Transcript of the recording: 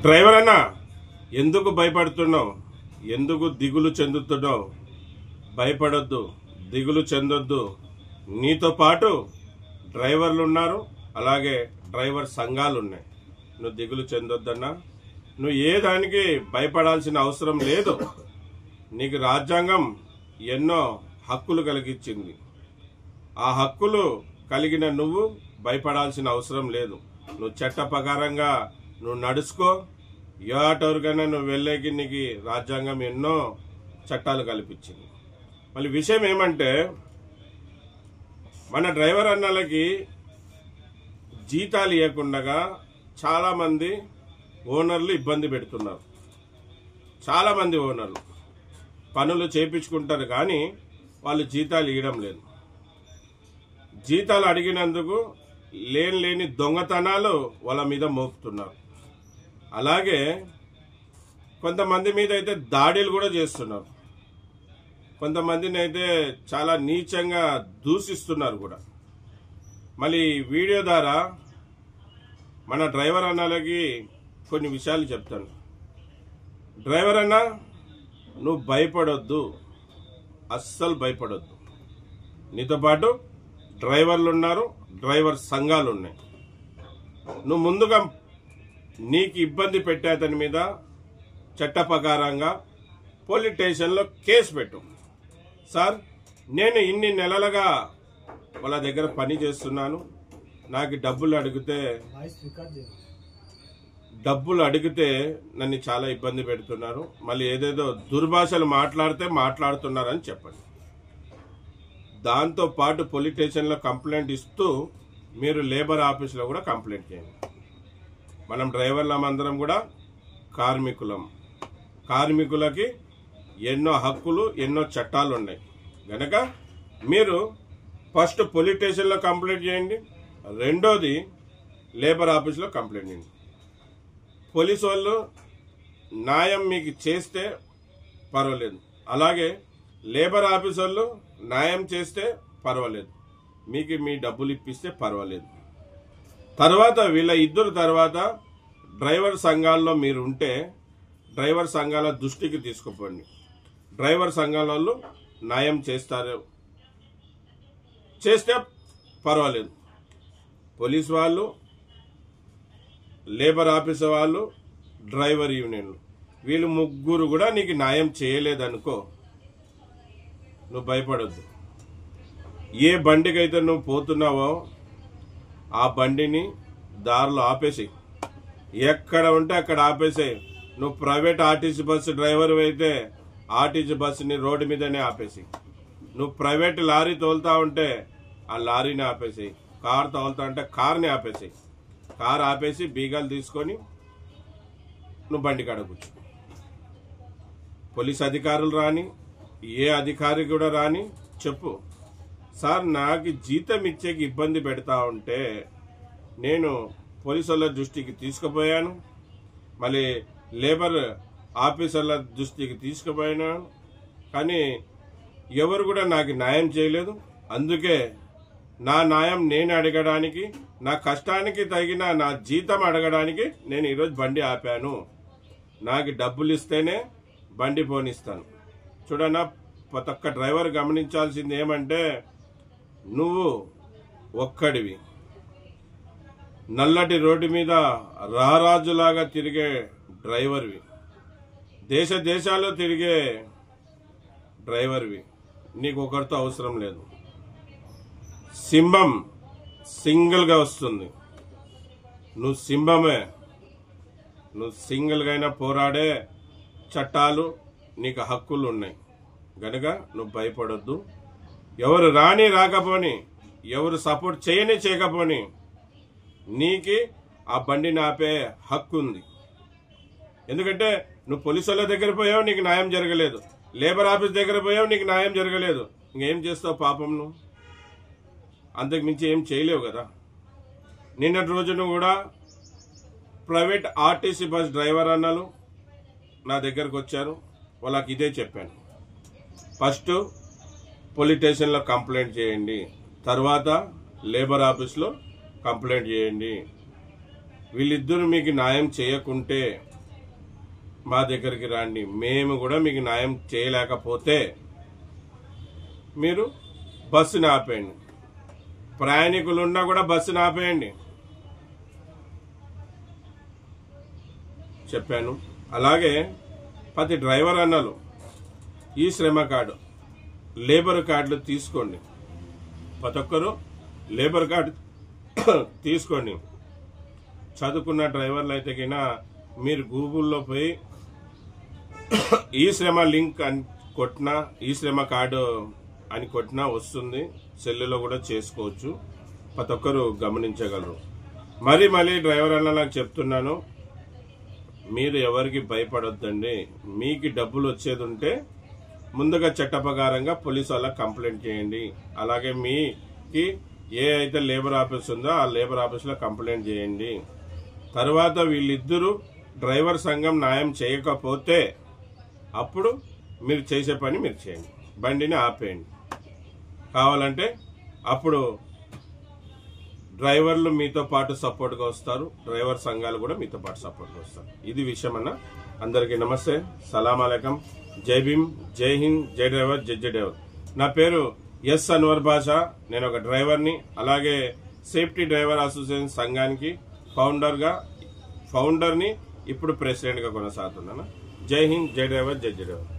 Driver అన్నా ఎందుకు భయపడుతున్నావు? ఎందుకు దిగులు చెందుతున్నావు? భయపడొద్దు, దిగులు చెందొద్దు. నీతో పాటు డ్రైవర్లు ఉన్నారు, అలాగే డ్రైవర్ సంఘాలు ఉన్నాయి. నువ్వు దిగులు చెందొద్దన్నా. నువ్వు ఏ దానికి భయపడాల్సిన అవసరం లేదు. నీకు రాజ్యాంగం ఎన్నో హక్కులు కలిగించింది. ఆ హక్కులు కలిగిన నువ్వు భయపడాల్సిన అవసరం లేదు. నువ్వు చట్ట ప్రకారంగా నువ్వు నడుచుకో. ఎవరికైనా నువ్వు వెళ్ళేకి నీకు రాజ్యాంగం ఎన్నో చట్టాలు కల్పించింది. మళ్ళీ విషయం ఏమంటే, మన డ్రైవర్ అన్నలకి జీతాలు ఇవ్వకుండా చాలా మంది ఓనర్లు ఇబ్బంది పెడుతున్నారు. చాలా మంది ఓనర్లు పనులు చేయించుకుంటారు కానీ వాళ్ళు జీతాలు ఇవ్వడం లేదు. జీతాలు అడిగినందుకు లేని దొంగతనాలు వాళ్ళ మీద మోపుతున్నారు. అలాగే కొంతమంది మీద అయితే దాడులు కూడా చేస్తున్నారు. కొంతమందిని అయితే చాలా నీచంగా దూషిస్తున్నారు కూడా. మళ్ళీ వీడియో ద్వారా మన డ్రైవర్ అన్నలకి కొన్ని విషయాలు చెప్తాను. డ్రైవర్ అన్న, నువ్వు భయపడొద్దు, అస్సలు భయపడొద్దు. నీతో పాటు డ్రైవర్లు ఉన్నారు, డ్రైవర్ సంఘాలు ఉన్నాయి. నువ్వు ముందుగా నీకు ఇబ్బంది పెట్టే అతని మీద చట్ట ప్రకారంగా పోలీస్ స్టేషన్లో కేసు పెట్టు. సార్, నేను ఇన్ని నెలలుగా వాళ్ళ దగ్గర పని చేస్తున్నాను, నాకు డబ్బులు అడిగితే నన్ను చాలా ఇబ్బంది పెడుతున్నారు, మళ్ళీ ఏదేదో దుర్భాషలు మాట్లాడుతున్నారని చెప్పండి. దాంతో పాటు పోలీస్ స్టేషన్లో కంప్లైంట్ ఇస్తూ మీరు లేబర్ ఆఫీస్లో కూడా కంప్లైంట్ చేయండి. మనం డ్రైవర్లమందరం కూడా కార్మికులకి ఎన్నో హక్కులు, ఎన్నో చట్టాలు ఉన్నాయి గనక మీరు ఫస్ట్ పోలీస్ స్టేషన్లో కంప్లైంట్ చేయండి, రెండోది లేబర్ ఆఫీస్లో కంప్లైంట్ చేయండి. పోలీసు వాళ్ళు న్యాయం మీకు చేస్తే పర్వాలేదు, అలాగే లేబర్ ఆఫీస్ వాళ్ళు న్యాయం చేస్తే పర్వాలేదు, మీకు మీ డబ్బులు ఇప్పిస్తే పర్వాలేదు. తర్వాత వీళ్ళ ఇద్దరు తర్వాత డ్రైవర్ సంఘాల్లో మీరు ఉంటే డ్రైవర్ సంఘాల దృష్టికి తీసుకుపోండి. డ్రైవర్ సంఘాల వాళ్ళు న్యాయం చేస్తే పర్వాలేదు. పోలీస్ వాళ్ళు, లేబర్ ఆఫీసర్ వాళ్ళు, డ్రైవర్ యూనియన్లు, వీళ్ళు ముగ్గురు కూడా నీకు న్యాయం చేయలేదనుకో, నువ్వు భయపడొద్దు. ఏ బండికైతే నువ్వు పోతున్నావో ఆ బండిని దారిలో ఆపేసి, ఎక్కడ ఉంటే అక్కడ ఆపేసే. నువ్వు ప్రైవేట్ ఆర్టీసీ బస్సు డ్రైవర్ అయితే ఆర్టీసీ బస్సుని రోడ్డు మీదనే ఆపేసి, నువ్వు ప్రైవేట్ లారీ తోలుతా ఉంటే ఆ లారీని ఆపేసి, కారు తోలుతా ఉంటే కార్ని ఆపేసి, కారు ఆపేసి బీగాలు తీసుకొని నువ్వు బండి కాడ కూర్చో. పోలీస్ అధికారులు రాని, ఏ అధికారి కూడా రాని, చెప్పు, సార్ నాకు జీతం ఇచ్చేకి ఇబ్బంది పెడతా ఉంటే నేను పోలీసుల దృష్టికి తీసుకుపోయాను, మళ్ళీ లేబర్ ఆఫీసర్ల దృష్టికి తీసుకుపోయినాను, కానీ ఎవరు కూడా నాకు న్యాయం చేయలేదు. అందుకే నా న్యాయం నేను అడగడానికి, నా కష్టానికి తగిన నా జీతం అడగడానికి నేను ఈరోజు బండి ఆపాను. నాకు డబ్బులు ఇస్తేనే బండి పోనిస్తాను. చూడన్నా, ప్రతి ఒక్క డ్రైవర్ గమనించాల్సింది ఏమంటే, నువ్వు ఒక్కడివి నల్లటి రోడ్డు మీద రారాజులాగా తిరిగే డ్రైవర్వి, దేశాల్లో తిరిగే డ్రైవర్వి. నీకు ఒకరితో అవసరం లేదు. సింహం సింగిల్గా వస్తుంది, నువ్వు సింహమే. నువ్వు సింగిల్గా అయినా పోరాడే చట్టాలు, నీకు హక్కులు ఉన్నాయి గనక నువ్వు భయపడొద్దు. ఎవరు రాకపోని, ఎవరు సపోర్ట్ చేయకపోని నీకి ఆ బండిని ఆపే హక్కు ఉంది. ఎందుకంటే నువ్వు పోలీసు వాళ్ళ దగ్గర పోయావు, నీకు న్యాయం జరగలేదు. లేబర్ ఆఫీస్ దగ్గర పోయావు, నీకు న్యాయం జరగలేదు. ఇంకేం చేస్తావు పాపం? నువ్వు అంతకు మించి ఏం చేయలేవు కదా. నిన్నటి రోజున కూడా ప్రైవేట్ ఆర్టీసీ బస్ డ్రైవర్ అన్నలు నా దగ్గరకు వచ్చారు. వాళ్ళకి ఇదే చెప్పాను, ఫస్ట్ పోలీస్ స్టేషన్లో కంప్లైంట్ చేయండి, తర్వాత లేబర్ ఆఫీస్లో కంప్లైంట్ చేయండి. వీళ్ళిద్దరూ మీకు న్యాయం చేయకుంటే మా దగ్గరికి రండి. మేము కూడా మీకు న్యాయం చేయలేకపోతే మీరు బస్సుని ఆపేయండి. ప్రయాణికులున్నా కూడా బస్సుని ఆపేయండి చెప్పాను. అలాగే ప్రతి డ్రైవర్ అన్నలు ఈ శ్రమ కార్డు, లేబర్ కార్డులు తీసుకోండి. ప్రతి ఒక్కరు లేబర్ కార్డు తీసుకోండి. చదువుకున్న డ్రైవర్లు అయితే కినా మీరు గూగుల్లో పోయి ఈ శ్రమ లింక్ అని కొట్టినా, ఈ శ్రమ కార్డు అని కొట్టినా వస్తుంది. సెల్లులో కూడా చేసుకోవచ్చు. ప్రతి ఒక్కరు గమనించగలరు. మళ్ళీ డ్రైవర్ అన్న నాకు చెప్తున్నాను, మీరు ఎవరికి భయపడొద్దండి. మీకు డబ్బులు వచ్చేది ఉంటే ముందుగా చట్ట ప్రకారంగా పోలీసు వాళ్ళకి కంప్లైంట్ చేయండి. అలాగే మీకి ఏ అయితే లేబర్ ఆఫీస్ ఉందో ఆ లేబర్ ఆఫీస్లో కంప్లైంట్ చేయండి. తర్వాత వీళ్ళిద్దరూ డ్రైవర్ సంఘం న్యాయం చేయకపోతే అప్పుడు మీరు చేసే పని మీరు చేయండి, బండిని ఆపేయండి. కావాలంటే అప్పుడు డ్రైవర్లు మీతో పాటు సపోర్ట్గా వస్తారు, డ్రైవర్ సంఘాలు కూడా మీతో పాటు సపోర్ట్గా వస్తారు. ఇది విషయం అన్న. అందరికీ నమస్తే, సలాం అలైకం, జై భీమ్, జై హింద్, జై డ్రైవర్, జై డ్రైవర్. నా పేరు ఎస్ అన్వర్ బాషా. నేను ఒక డ్రైవర్ని. అలాగే సేఫ్టీ డ్రైవర్ అసోసియేషన్ సంఘానికి ఫౌండర్ని, ఇప్పుడు ప్రెసిడెంట్గా కొనసాగుతున్నాను. జై హింద్, జై డ్రైవర్, జై డ్రైవర్.